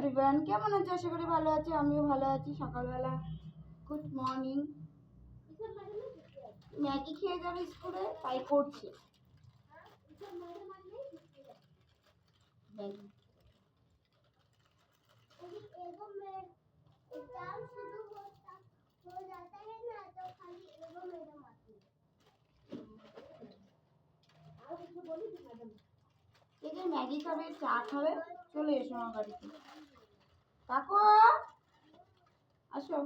Everyone, কেমন আছো? আশা করি ভালো আছো। আমিও ভালো আছি। সকালবেলা গুড মর্নিং। ম্যাগি খেয়ে যাবে স্কুলে, তাই করছে ম্যাগি। কে ম্যাগি খাবে, চা খাবে, চলে এসো আমার বাড়িতে। কাকু আসো।